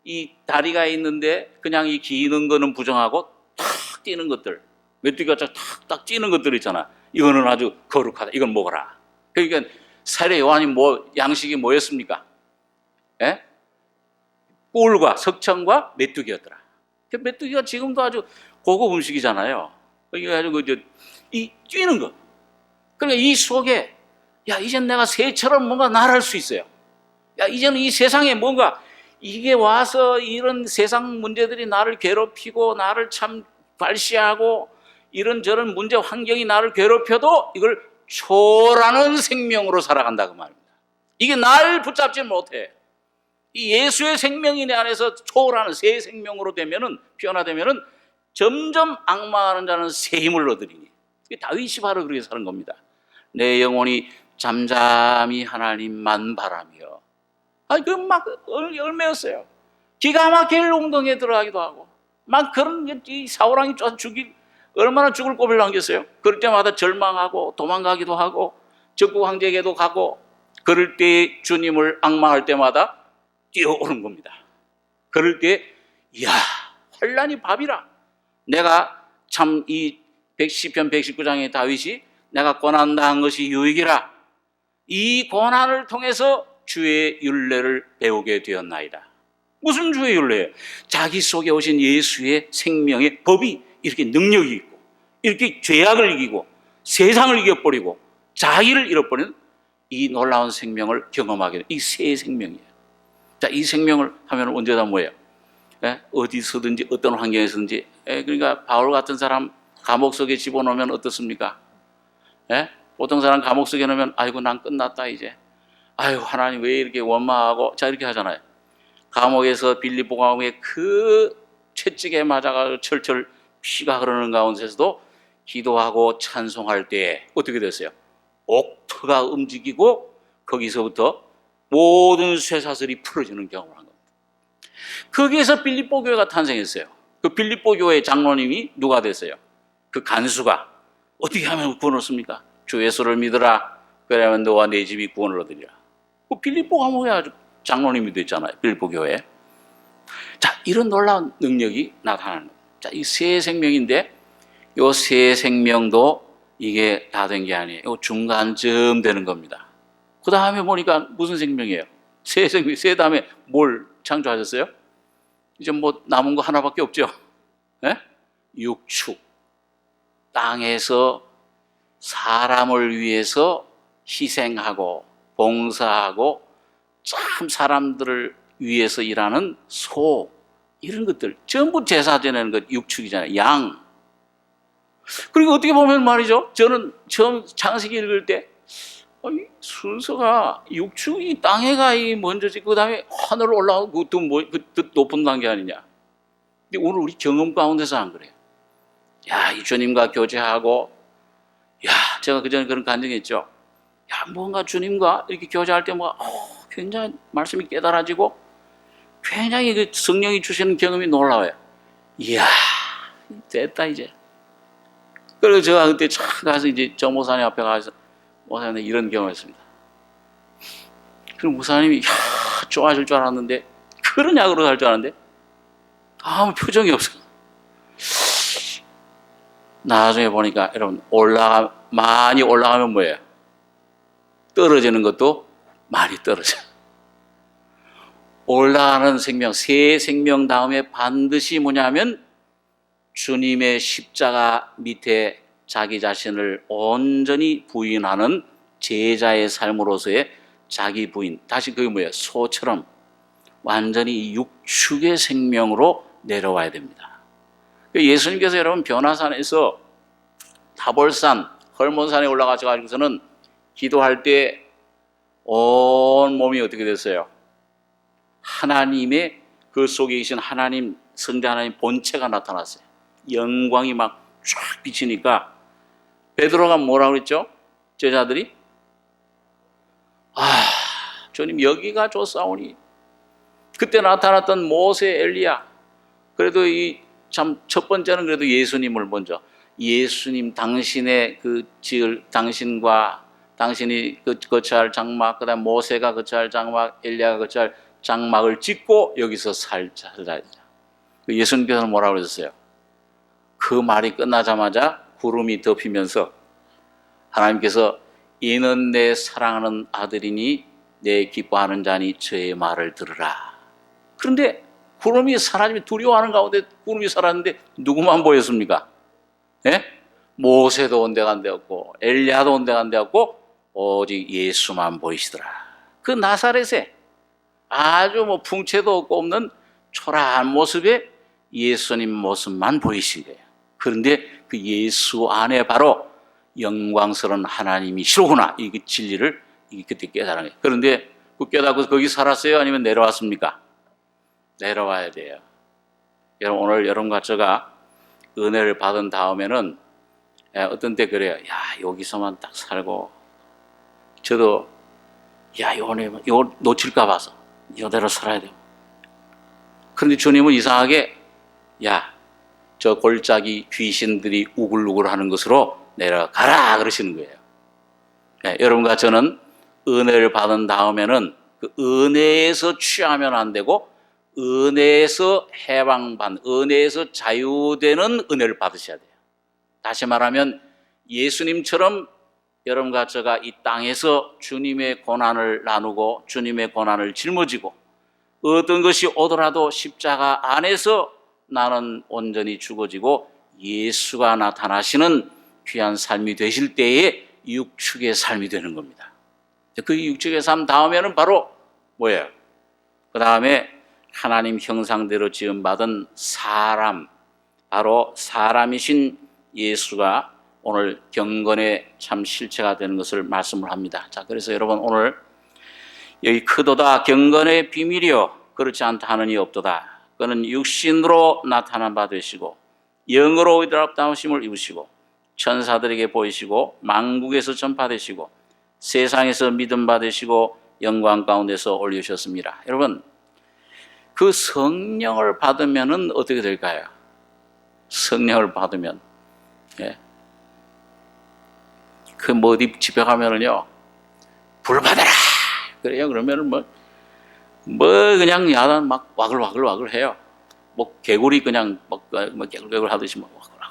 A: 이 다리가 있는데 그냥 이 기는 거는 부정하고 탁 뛰는 것들, 메뚜기가 탁탁 뛰는 것들 있잖아. 이거는 아주 거룩하다. 이건 먹어라. 그러니까 세례 요한이 양식이 뭐였습니까? 꿀과 석청과 메뚜기였더라. 메뚜기가 지금도 아주 고급 음식이잖아요. 그래가지고 이 뛰는 거. 그러니까 이 속에 야, 이젠 내가 새처럼 뭔가 날아갈 수 있어요. 야, 이제는 이 세상에 뭔가 이게 와서 이런 세상 문제들이 나를 괴롭히고 나를 참 발시하고 이런저런 문제 환경이 나를 괴롭혀도 이걸 초월하는 생명으로 살아간다 그 말입니다. 이게 날 붙잡지 못해. 이 예수의 생명이 내 안에서 초월하는 새 생명으로 되면은 변화되면은 점점 악마하는 자는 새 힘을 얻으리니. 다윗이 바로 그렇게 사는 겁니다. 내 영혼이 잠잠히 하나님만 바라며. 막 열매였어요. 기가 막힐 웅덩이에 들어가기도 하고, 막 그런 이 사울왕이 쫓아 얼마나 죽을 고비를 남겼어요. 그럴 때마다 절망하고 도망가기도 하고 적국 황제에게도 가고, 그럴 때 주님을 앙망할 때마다 뛰어오는 겁니다. 그럴 때, 이야, 환난이 밥이라. 내가 참 이 시편 119장의 다윗이 내가 고난당한 것이 유익이라. 이 고난을 통해서 주의 율례를 배우게 되었나이다. 무슨 주의 율례예요? 자기 속에 오신 예수의 생명의 법이 이렇게 능력이 있고, 이렇게 죄악을 이기고 세상을 이겨버리고 자기를 잃어버리는 이 놀라운 생명을 경험하게 된 이 새 생명이에요. 자, 이 생명을 하면 언제나 뭐예요? 어디서든지 어떤 환경에서든지. 그러니까 바울 같은 사람 감옥 속에 집어넣으면 어떻습니까? 보통 사람 감옥 속에 넣으면 아이고 난 끝났다 이제. 아이고 하나님 왜 이렇게 원망하고. 자, 이렇게 하잖아요. 감옥에서 빌립보 감옥에 그 채찍에 맞아가지고 철철 피가 흐르는 가운데서도 기도하고 찬송할 때 어떻게 됐어요? 옥터가 움직이고 거기서부터 모든 쇠사슬이 풀어지는 경험을 한 겁니다. 거기에서 빌립보 교회가 탄생했어요. 그 빌립보 교회 장로님이 누가 됐어요? 그 간수가 어떻게 하면 구원을 얻습니까? 주 예수를 믿으라. 그러면 너와 내 집이 구원을 얻으리라. 그 빌립보 감옥에 아주 장로님이 됐잖아요. 빌립보 교회. 자, 이런 놀라운 능력이 나타나는 거예요. 자, 이 새 생명인데 이 새 생명도 이게 다 된 게 아니에요. 이 중간쯤 되는 겁니다. 그 다음에 보니까 무슨 생명이에요? 새 생명. 새 다음에 뭘 창조하셨어요? 이제 뭐 남은 거 하나밖에 없죠. 육축. 땅에서 사람을 위해서 희생하고 봉사하고 참 사람들을 위해서 일하는 소, 이런 것들 전부 제사 지내는 것 육축이잖아요. 양. 그리고 어떻게 보면 말이죠, 저는 처음 창세기 읽을 때 순서가 육축이 땅에가 먼저지 그 다음에 하늘로 올라가고 그것도 그 높은 단계 아니냐. 근데 오늘 우리 경험 가운데서 안 그래요. 야, 이 주님과 교제하고, 야, 제가 그전에 그런 간증했죠. 야, 뭔가 주님과 이렇게 교제할 때 굉장히 말씀이 깨달아지고 굉장히 그 성령이 주시는 경험이 놀라워요. 이야, 됐다 이제. 그래서 제가 그때 참 가서 이제 정 목사님 앞에 가서 목사님 이런 경험을 했습니다. 그럼 목사님이 좋아하실 줄 알았는데, 그러냐 그러고 할 줄 알았는데 아무 표정이 없어. 나중에 보니까 여러분 많이 올라가면 뭐예요? 떨어지는 것도 많이 떨어져. 올라가는 생명, 새 생명 다음에 반드시 뭐냐면 주님의 십자가 밑에 자기 자신을 온전히 부인하는 제자의 삶으로서의 자기 부인. 다시 그게 뭐예요? 소처럼 완전히 육축의 생명으로 내려와야 됩니다. 예수님께서 여러분 변화산에서 타볼산, 헐몬산에 올라가셔가지고서는 기도할 때 온 몸이 어떻게 됐어요? 하나님의 그 속에 계신 하나님, 성자 하나님 본체가 나타났어요. 영광이 막 쫙 비치니까 베드로가 뭐라고 그랬죠? 제자들이 주님 여기가 좋사오니. 그때 나타났던 모세, 엘리야, 그래도 이 참 첫 번째는 그래도 예수님을 먼저, 예수님 당신의 그 지을 당신과 당신이 거처할 장막, 그다음 모세가 거처할 장막, 엘리야가 거처할 장막을 짓고 여기서 살자. 예수님께서는 뭐라고 그러셨어요? 그 말이 끝나자마자 구름이 덮이면서 하나님께서 이는 내 사랑하는 아들이니 내 기뻐하는 자니 저의 말을 들으라. 그런데 구름이 사라지면 두려워하는 가운데 구름이 사라졌는데 누구만 보였습니까? 예? 모세도 온데간데 없고 엘리야도 온데간데 없고 오직 예수만 보이시더라. 그 나사렛에 아주 뭐 풍채도 없고 없는 초라한 모습에 예수님 모습만 보이신 거예요. 그런데 그 예수 안에 바로 영광스러운 하나님이시로구나, 이 진리를 그때 깨달은 거예요. 그런데 그 깨닫고 거기 살았어요? 아니면 내려왔습니까? 내려와야 돼요. 여러분, 오늘 여러분과 제가 은혜를 받은 다음에는 어떤 때 그래요. 야, 여기서만 딱 살고 저도 이거 놓칠까 봐서 이대로 살아야 돼요. 그런데 주님은 이상하게 저 골짜기 귀신들이 우글우글 하는 것으로 내려가라 그러시는 거예요. 여러분과 저는 은혜를 받은 다음에는 그 은혜에서 취하면 안 되고 은혜에서 해방받는, 은혜에서 자유되는 은혜를 받으셔야 돼요. 다시 말하면 예수님처럼 여러분과 제가 이 땅에서 주님의 고난을 나누고 주님의 고난을 짊어지고 어떤 것이 오더라도 십자가 안에서 나는 온전히 죽어지고 예수가 나타나시는 귀한 삶이 되실 때에 육축의 삶이 되는 겁니다. 그 육축의 삶 다음에는 바로 뭐예요? 그 다음에 하나님 형상대로 지음받은 사람, 바로 사람이신 예수가 오늘 경건의 참 실체가 되는 것을 말씀을 합니다. 자, 그래서 여러분 오늘 여기 크도다 경건의 비밀이요 그렇지 않다 하는 이 없도다. 그는 육신으로 나타난 바 되시고 영으로 의롭다하심을 입으시고 천사들에게 보이시고 만국에서 전파되시고 세상에서 믿음 받으시고 영광 가운데서 올리셨습니다. 여러분, 그 성령을 받으면은 어떻게 될까요? 성령을 받으면 그 어디 집에 가면은요 불 받아라 그래요. 그러면은 뭐 그냥 야단 막 와글와글 해요. 뭐 개구리 그냥 뭐 개굴개굴 하듯이 막 와글와글.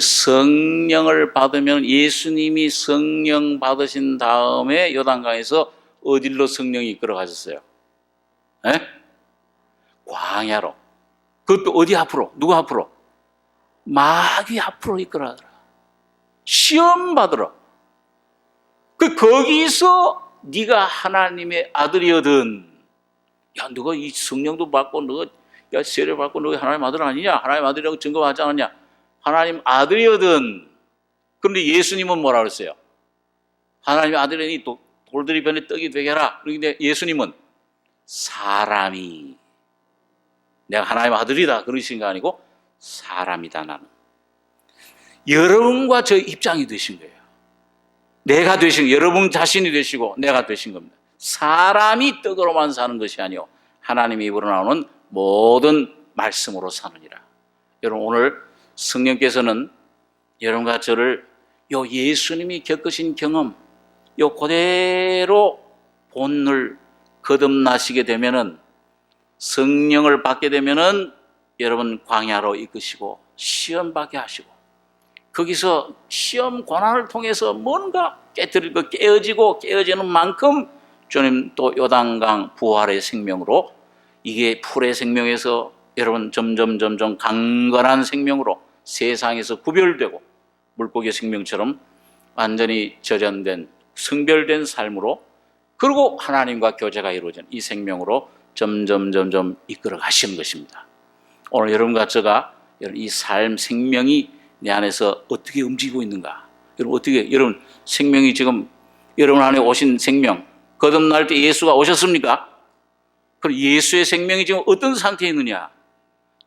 A: 성령을 받으면 예수님이 성령 받으신 다음에 요단강에서 어디로 성령이 이끌어 가셨어요? 광야로. 그것도 어디 앞으로? 누구 앞으로? 마귀 앞으로 이끌어가더라. 시험 받으러. 거기서 네가 하나님의 아들이거든. 야, 너가 이 성령도 받고 너가 세례 받고 너가 하나님 아들 아니냐? 하나님 아들이라고 증거하지 않았냐? 하나님 아들이거든. 그런데 예수님은 뭐라 그랬어요? 하나님의 아들이니 돌들이 변에 떡이 되게 하라. 그런데 예수님은 사람이, 내가 하나님의 아들이다 그러신 거 아니고 사람이다 나는. 여러분과 저 입장이 되신 거예요. 내가 되신, 여러분 자신이 되시고 내가 되신 겁니다. 사람이 떡으로만 사는 것이 아니요 하나님의 입으로 나오는 모든 말씀으로 사느니라. 여러분, 오늘 성령께서는 여러분과 저를 요 예수님이 겪으신 경험 요 그대로 본을 거듭나시게 되면은, 성령을 받게 되면은 여러분 광야로 이끄시고 시험 받게 하시고, 거기서 시험 고난을 통해서 뭔가 깨뜨리고 깨어지고 깨어지는 만큼 주님 또 요단강 부활의 생명으로 이게 풀의 생명에서 여러분 점점 강건한 생명으로 세상에서 구별되고 물고기 생명처럼 완전히 저전된 성별된 삶으로 그리고 하나님과 교제가 이루어진 이 생명으로 점점 이끌어 가시는 것입니다. 오늘 여러분과 제가 이 삶 생명이 내 안에서 어떻게 움직이고 있는가? 여러분 생명이 지금 여러분 안에 오신 생명 거듭날 때 예수가 오셨습니까? 그럼 예수의 생명이 지금 어떤 상태에 있느냐?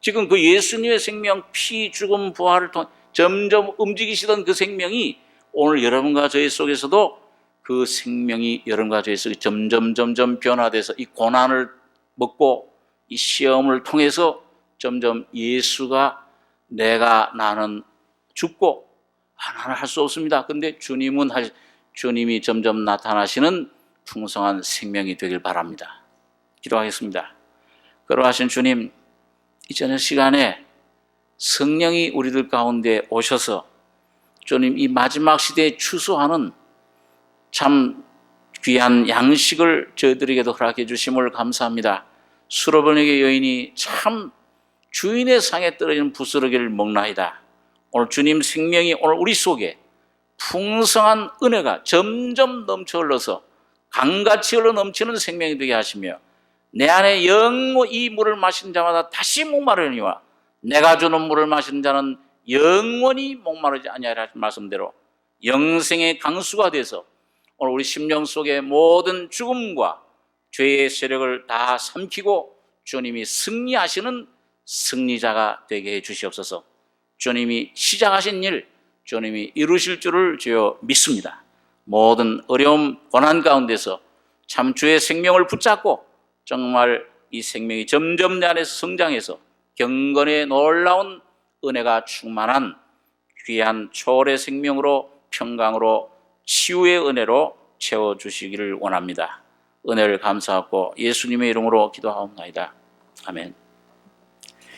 A: 지금 그 예수님의 생명 피 죽음 부활을 통해 점점 움직이시던 그 생명이 오늘 여러분과 저희 속에서도 그 생명이 여러분과 저희 속에 점점 변화돼서 이 고난을 먹고 이 시험을 통해서 점점 예수가 나는 죽고 나는 할 수 없습니다. 근데 주님이 점점 나타나시는 풍성한 생명이 되길 바랍니다. 기도하겠습니다. 그러하신 주님, 이 저녁 시간에 성령이 우리들 가운데 오셔서 주님 이 마지막 시대에 추수하는 참 귀한 양식을 저희들에게도 허락해 주심을 감사합니다. 수로번역의 여인이 참 주인의 상에 떨어지는 부스러기를 먹나이다. 오늘 주님 생명이 오늘 우리 속에 풍성한 은혜가 점점 넘쳐 흘러서 강같이 흘러 넘치는 생명이 되게 하시며 내 안에 영원히 이 물을 마시는 자마다 다시 목마르니와 내가 주는 물을 마시는 자는 영원히 목마르지 아니하리라 하신 말씀대로 영생의 강수가 돼서 오늘 우리 심령 속의 모든 죽음과 죄의 세력을 다 삼키고 주님이 승리하시는 승리자가 되게 해 주시옵소서. 주님이 시작하신 일 주님이 이루실 줄을 주여 믿습니다. 모든 어려움 고난 가운데서 참 주의 생명을 붙잡고 정말 이 생명이 점점 내 안에서 성장해서 경건의 놀라운 은혜가 충만한 귀한 초월의 생명으로 평강으로 치유의 은혜로 채워주시기를 원합니다. 은혜를 감사하고 예수님의 이름으로 기도하옵나이다. 아멘.